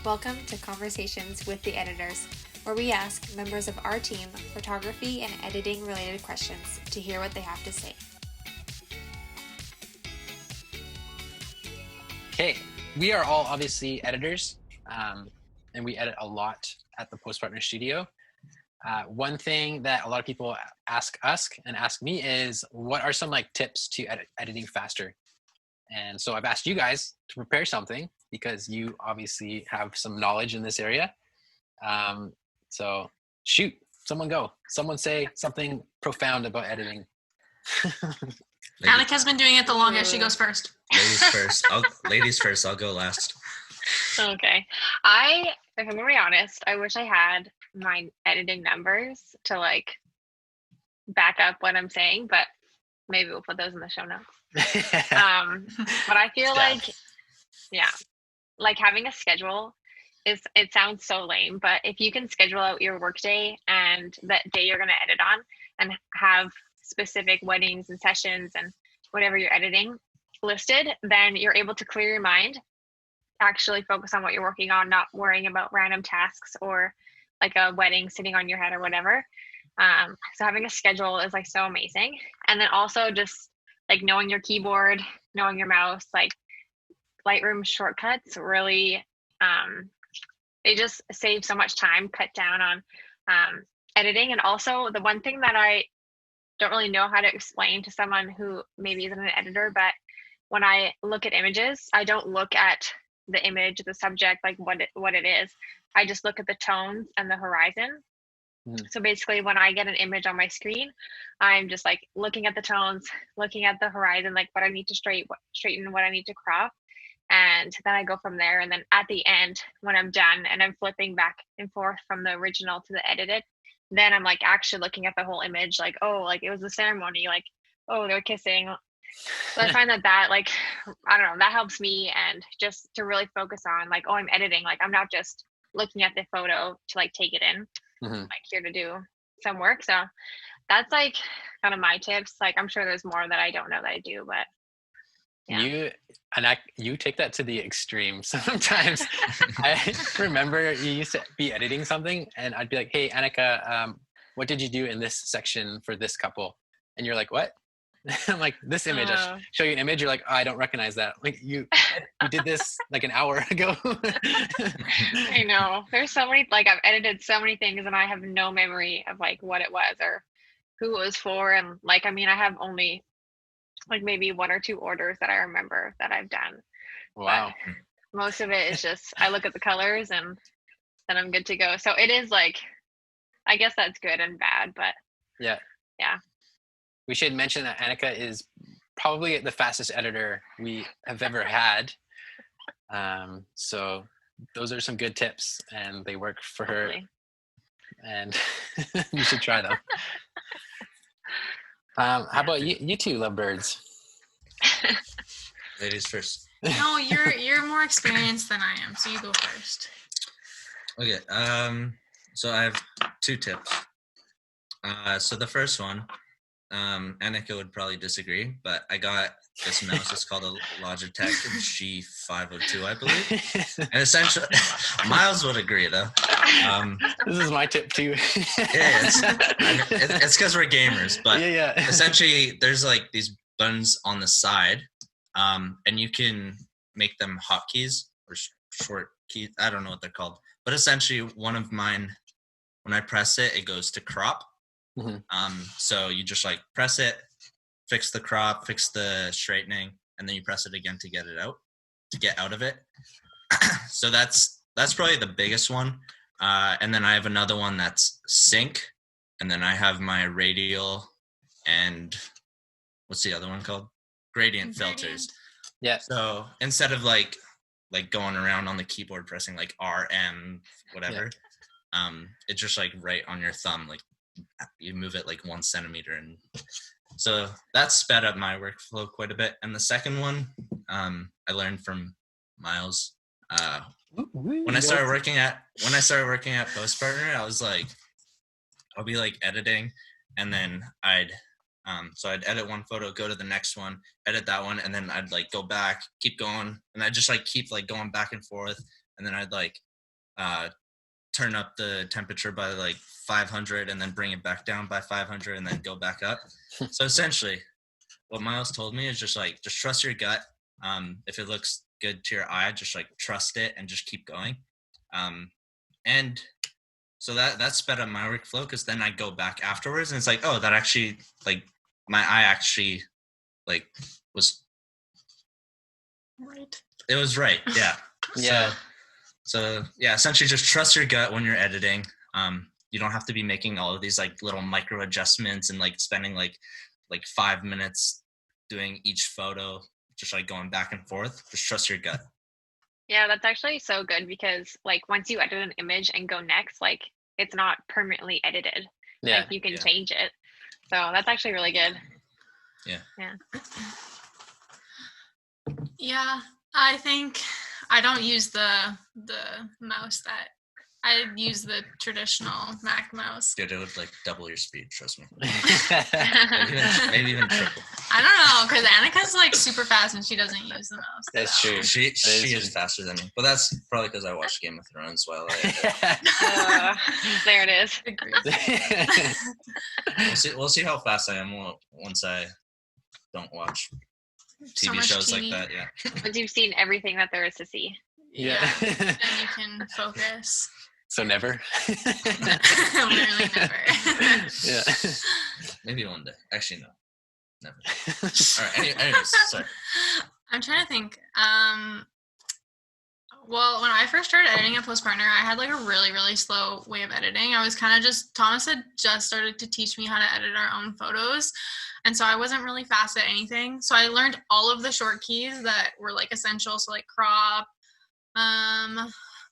Welcome to Conversations with the Editors, where we ask members of our team photography and editing related questions to hear what they have to say. Okay, we are all obviously editors, and we edit a lot at the Post Partner Studio. One thing that a lot of people ask us and ask me is, what are some tips to editing faster? And so I've asked you guys to prepare something because you obviously have some knowledge in this area. So shoot, someone go. Someone say something profound about editing. Annika's been doing it the longest. She goes first. Ladies first. I'll go last. Okay. If I'm gonna be honest, I wish I had my editing numbers to back up what I'm saying, but maybe we'll put those in the show notes. But I feel having a schedule it sounds so lame, but if you can schedule out your workday and that day you're gonna edit on and have specific weddings and sessions and whatever you're editing listed, then you're able to clear your mind, actually focus on what you're working on, not worrying about random tasks or like a wedding sitting on your head or whatever. So having a schedule is so amazing. And then also just knowing your keyboard, knowing your mouse, Lightroom shortcuts really, they just save so much time, cut down on editing. And also the one thing that I don't really know how to explain to someone who maybe isn't an editor, but when I look at images, I don't look at the image, the subject, what it is. I just look at the tones and the horizon. So basically when I get an image on my screen, I'm just looking at the tones, looking at the horizon, what I need to straighten, what I need to crop. And then I go from there. And then at the end, when I'm done and I'm flipping back and forth from the original to the edited, then I'm actually looking at the whole image, it was a ceremony, they're kissing. So I find that I don't know, that helps me, and just to really focus on I'm editing, I'm not just looking at the photo to take it in. I'm here to do some work. So that's kind of my tips. I'm sure there's more that I don't know that I do, but yeah. You take that to the extreme sometimes. I remember you used to be editing something and I'd be like, hey, Annika, what did you do in this section for this couple? And you're like, what? I'm like, this image. I show you an image. You're like, oh, I don't recognize that. You did this an hour ago. I know. There's so many, I've edited so many things and I have no memory of what it was or who it was for. And I have only maybe one or two orders that I remember that I've done. Wow. But most of it is just, I look at the colors and then I'm good to go. So it is I guess that's good and bad, but yeah. We should mention that Annika is probably the fastest editor we have ever had. So those are some good tips and they work for her. And you should try them. How about you two lovebirds? Ladies first. No, you're more experienced than I am, so you go first. Okay. So I have two tips. So the first one, Annika would probably disagree, but I got this mouse. It's called a Logitech G502, I believe. And essentially, Myles would agree though. This is my tip too. Yeah, it's because we're gamers, but yeah. Essentially, there's these buttons on the side, and you can make them hotkeys or short keys. I don't know what they're called, but essentially, one of mine, when I press it, it goes to crop. So you just press it, fix the crop, fix the straightening, and then you press it again to get out of it. So that's probably the biggest one. And then I have another one that's sync, and then I have my radial and what's the other one called? Gradient filters. Yeah. So instead of going around on the keyboard pressing RM whatever, it's just right on your thumb, you move it 1 centimeter, and so that sped up my workflow quite a bit. And the second one, I learned from Myles. When I started working at Post Partner, I was I'll be editing, and then I'd edit one photo, go to the next one, edit that one, and then I'd go back, keep going, and I just keep going back and forth, and then I'd turn up the temperature by like 500 and then bring it back down by 500 and then go back up. So essentially what Myles told me is just trust your gut. If it looks good to your eye, just like trust it and just keep going. And so that sped up my workflow, because then I go back afterwards and it's like, oh, that actually, like, my eye actually like was Right. it was right. Yeah. Yeah. So yeah, essentially just trust your gut when you're editing. You don't have to be making all of these like little micro adjustments and like spending like 5 minutes doing each photo, just like going back and forth. Just trust your gut. Yeah, that's actually so good, because like once you edit an image and go next, like it's not permanently edited. Yeah. Like you can Yeah. change it. So that's actually really good. Yeah, I think I don't use the mouse that I use the traditional Mac mouse. Dude, it would like double your speed, trust me. Yeah. Maybe even triple. I don't know, because Annika's like super fast and she doesn't use the mouse. That's true. She is is faster than me. But that's probably because I watched Game of Thrones while I There it is. Agreed. we'll see how fast I am once I don't watch So TV much shows like TV. that. Yeah. Once you've seen everything that there is to see. Yeah. Then you can focus. So never. Literally never. Yeah. Maybe one day. Actually, no. Never. All right. Anyways, sorry. I'm trying to think. Well, when I first started editing at Postpartner, I had like a really, really slow way of editing. I was kind of Thomas had just started to teach me how to edit our own photos. And so I wasn't really fast at anything. So I learned all of the short keys that were like essential. So like crop,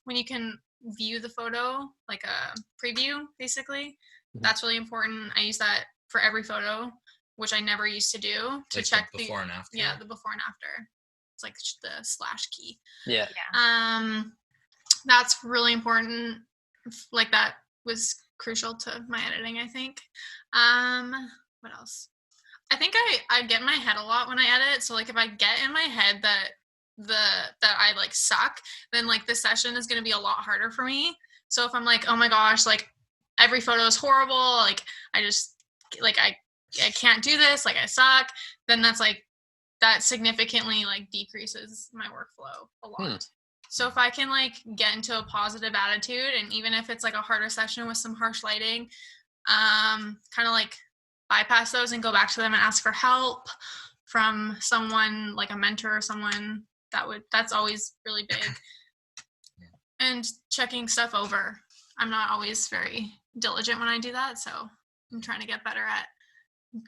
when you can view the photo, like a preview, basically, that's really important. I use that for every photo, which I never used to do, to Like check the before and after. Yeah, the before and after. It's like the slash key. Yeah. That's really important. Like that was crucial to my editing, I think. What else? I think I get in my head a lot when I edit. So like if I get in my head that I like suck, then like the session is going to be a lot harder for me. So if I'm like, oh my gosh, like every photo is horrible, like I just like I can't do this, like I suck, then that's like that significantly like decreases my workflow a lot. So if I can like get into a positive attitude, and even if it's like a harder session with some harsh lighting, kind of like bypass those and go back to them and ask for help from someone like a mentor or someone, that's always really big. And checking stuff over. I'm not always very diligent when I do that, so I'm trying to get better at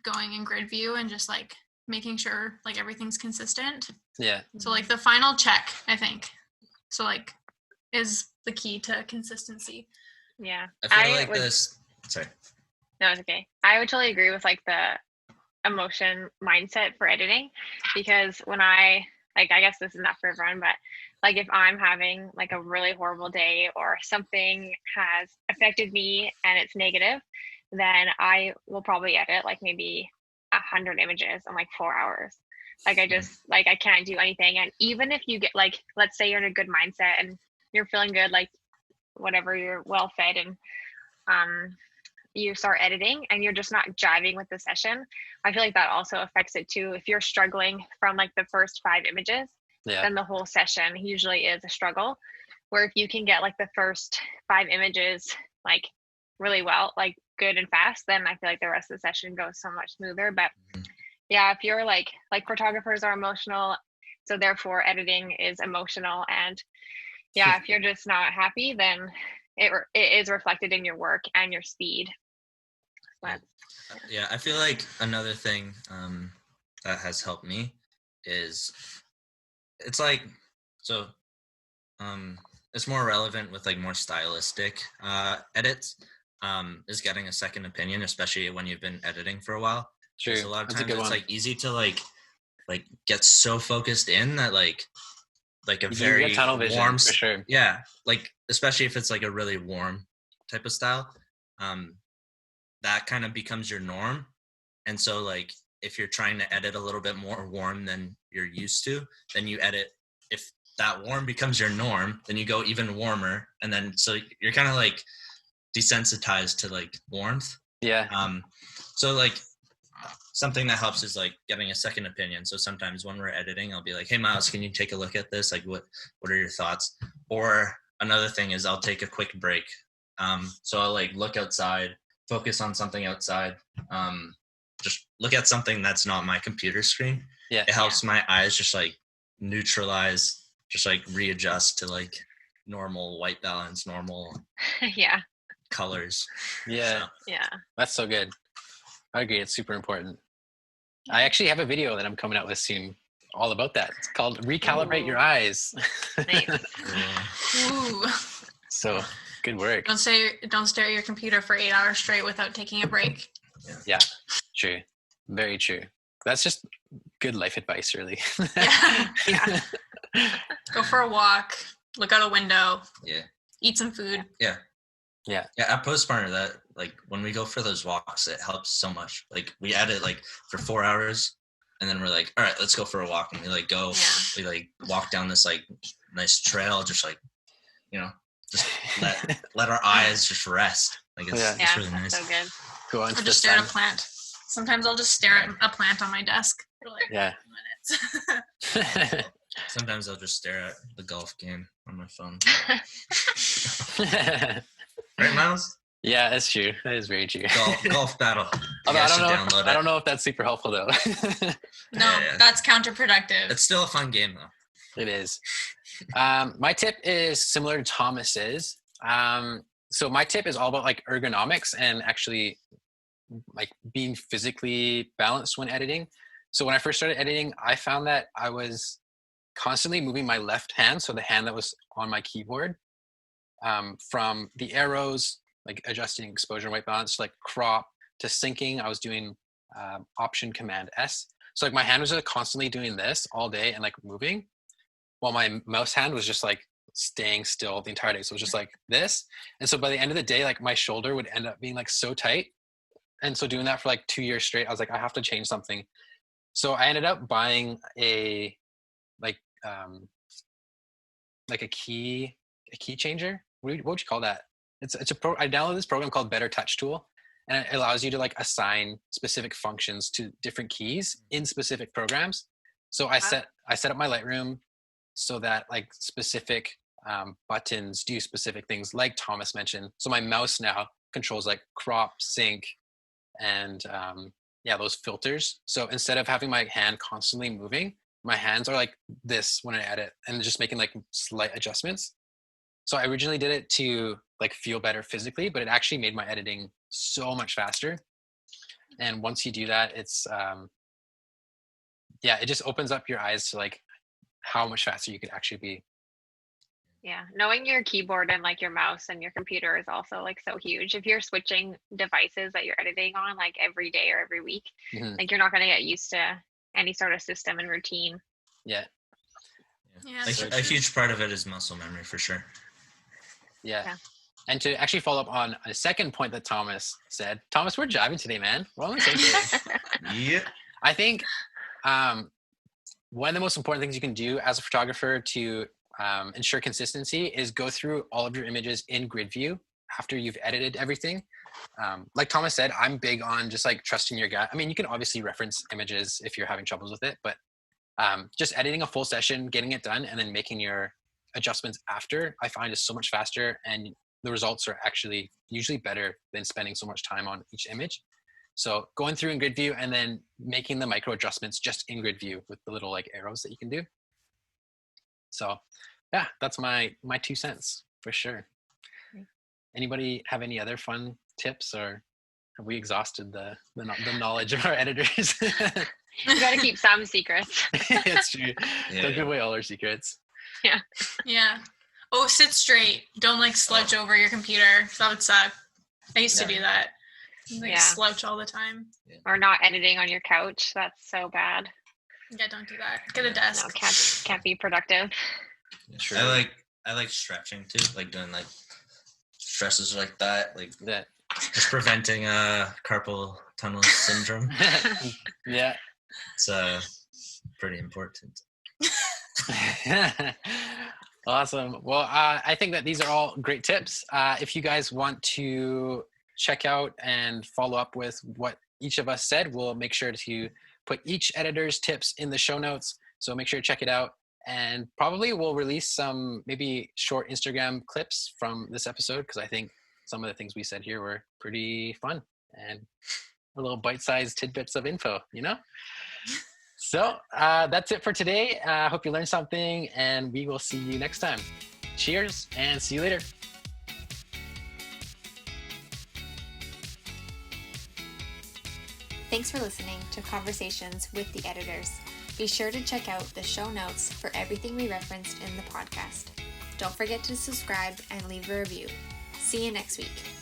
going in grid view and just like making sure like everything's consistent. Yeah. So like the final check, I think, so like is the key to consistency. Yeah. I feel like this. Sorry. No, it's okay. I would totally agree with like the emotion mindset for editing, because when I guess this is not for everyone, but like if I'm having like a really horrible day or something has affected me and it's negative, then I will probably edit like maybe 100 images in like 4 hours. Like I just like I can't do anything. And even if you get like, let's say you're in a good mindset and you're feeling good, like whatever, you're well fed, and you start editing and you're just not jiving with the session, I feel like that also affects it too. If you're struggling from like the first 5 images, then the whole session usually is a struggle. Where if you can get like the first 5 images like really well, like good and fast, then I feel like the rest of the session goes so much smoother. But yeah, if you're like photographers are emotional, so therefore editing is emotional, and yeah, if you're just not happy, then it is reflected in your work and your speed. But yeah, I feel like another thing that has helped me is it's like it's more relevant with like more stylistic edits, is getting a second opinion, especially when you've been editing for a while. True. A lot of That's a times good it's one. like easy to like get so focused in that like a You very get tunnel vision, warm, for sure. yeah, like especially if it's like a really warm type of style, that kind of becomes your norm. And so like if you're trying to edit a little bit more warm than you're used to, then you edit, if that warm becomes your norm, then you go even warmer, and then so you're kind of like desensitized to like warmth. Yeah. So like something that helps is like getting a second opinion. So sometimes when we're editing, I'll be like, hey Myles, can you take a look at this? Like what are your thoughts? Or another thing is I'll take a quick break. So I'll like look outside, focus on something outside, just look at something that's not my computer screen. Yeah. It helps my eyes just like neutralize, just like readjust to like normal white balance, normal Yeah. colors. Yeah. So, Yeah. That's so good. I agree. It's super important. I actually have a video that I'm coming out with soon all about that. It's called Recalibrate Your Eyes. Nice. Ooh. So good work. Don't stare at your computer for 8 hours straight without taking a break. Yeah, true. Very true. That's just good life advice, really. Yeah. Yeah. Go for a walk. Look out a window. yeah. Eat some food. Yeah. Yeah. Yeah, at postpartum, that like when we go for those walks, it helps so much. Like we edit like for 4 hours, and then we're like, all right, let's go for a walk, and we like go, we like walk down this like nice trail, just like, you know, just let our eyes just rest. Like it's, Yeah. it's really That's nice. so good. Go on Or to the just stare at a sun. plant. Sometimes I'll just stare at a plant on my desk for like Yeah. minutes. Sometimes I'll just stare at the golf game on my phone. Right, Myles? Yeah, that's true. That is very true. Golf battle. You Although guys I should don't know. download I it. don't know if that's super helpful though. No, Yeah. that's counterproductive. It's still a fun game though. It is. My tip is similar to Thomas's. So my tip is all about like ergonomics and actually like being physically balanced when editing. So when I first started editing, I found that I was constantly moving my left hand, so the hand that was on my keyboard, from the arrows, like adjusting exposure and white balance, like crop to syncing. I was doing Option Command S. So like my hand was constantly doing this all day and like moving, while my mouse hand was just like staying still the entire day. So it was just like this. And so by the end of the day, like my shoulder would end up being like so tight. And so doing that for like 2 years straight, I was like, I have to change something. So I ended up buying a key changer. What would you call that? It's I downloaded this program called Better Touch Tool, and it allows you to like assign specific functions to different keys in specific programs. So I set up my Lightroom so that like specific buttons do specific things, like Thomas mentioned. So my mouse now controls like crop, sync, and those filters. So instead of having my hand constantly moving, my hands are like this when I edit, and just making like slight adjustments. So I originally did it to like feel better physically, but it actually made my editing so much faster. And once you do that, it's it just opens up your eyes to like how much faster you could actually be. Yeah, knowing your keyboard and like your mouse and your computer is also like so huge. If you're switching devices that you're editing on like every day or every week, like you're not going to get used to any sort of system and routine. Yeah. Yeah, Like so a huge part of it is muscle memory for sure. Yeah. And to actually follow up on a second point that Thomas said, Thomas, we're jiving today, man. We're on the same page. Yeah. I think one of the most important things you can do as a photographer to ensure consistency is go through all of your images in grid view after you've edited everything. Like Thomas said, I'm big on just like trusting your gut. I mean, you can obviously reference images if you're having troubles with it, but just editing a full session, getting it done, and then making your adjustments after, I find is so much faster, and the results are actually usually better than spending so much time on each image. So going through in grid view and then making the micro adjustments just in grid view with the little like arrows that you can do. So yeah, that's my 2 cents for sure. Anybody have any other fun tips, or have we exhausted the knowledge of our editors? You got to keep some secrets. It's true. Yeah. Don't give away all our secrets. Yeah. Oh, sit straight. Don't like slouch over your computer. That would suck. I used to do that. Like slouch all the time. Or not editing on your couch. That's so bad. Yeah, don't do that. Get a desk. No, can't be productive. True. I like stretching too, like doing like stresses like that, like that. just preventing carpal tunnel syndrome. Yeah. It's pretty important. Awesome. Well, I think that these are all great tips. If you guys want to check out and follow up with what each of us said, we'll make sure to put each editor's tips in the show notes. So make sure to check it out. And probably we'll release some maybe short Instagram clips from this episode, because I think some of the things we said here were pretty fun and a little bite-sized tidbits of info, you know? So that's it for today. I hope you learned something, and we will see you next time. Cheers, and see you later. Thanks for listening to Conversations with the Editors. Be sure to check out the show notes for everything we referenced in the podcast. Don't forget to subscribe and leave a review. See you next week.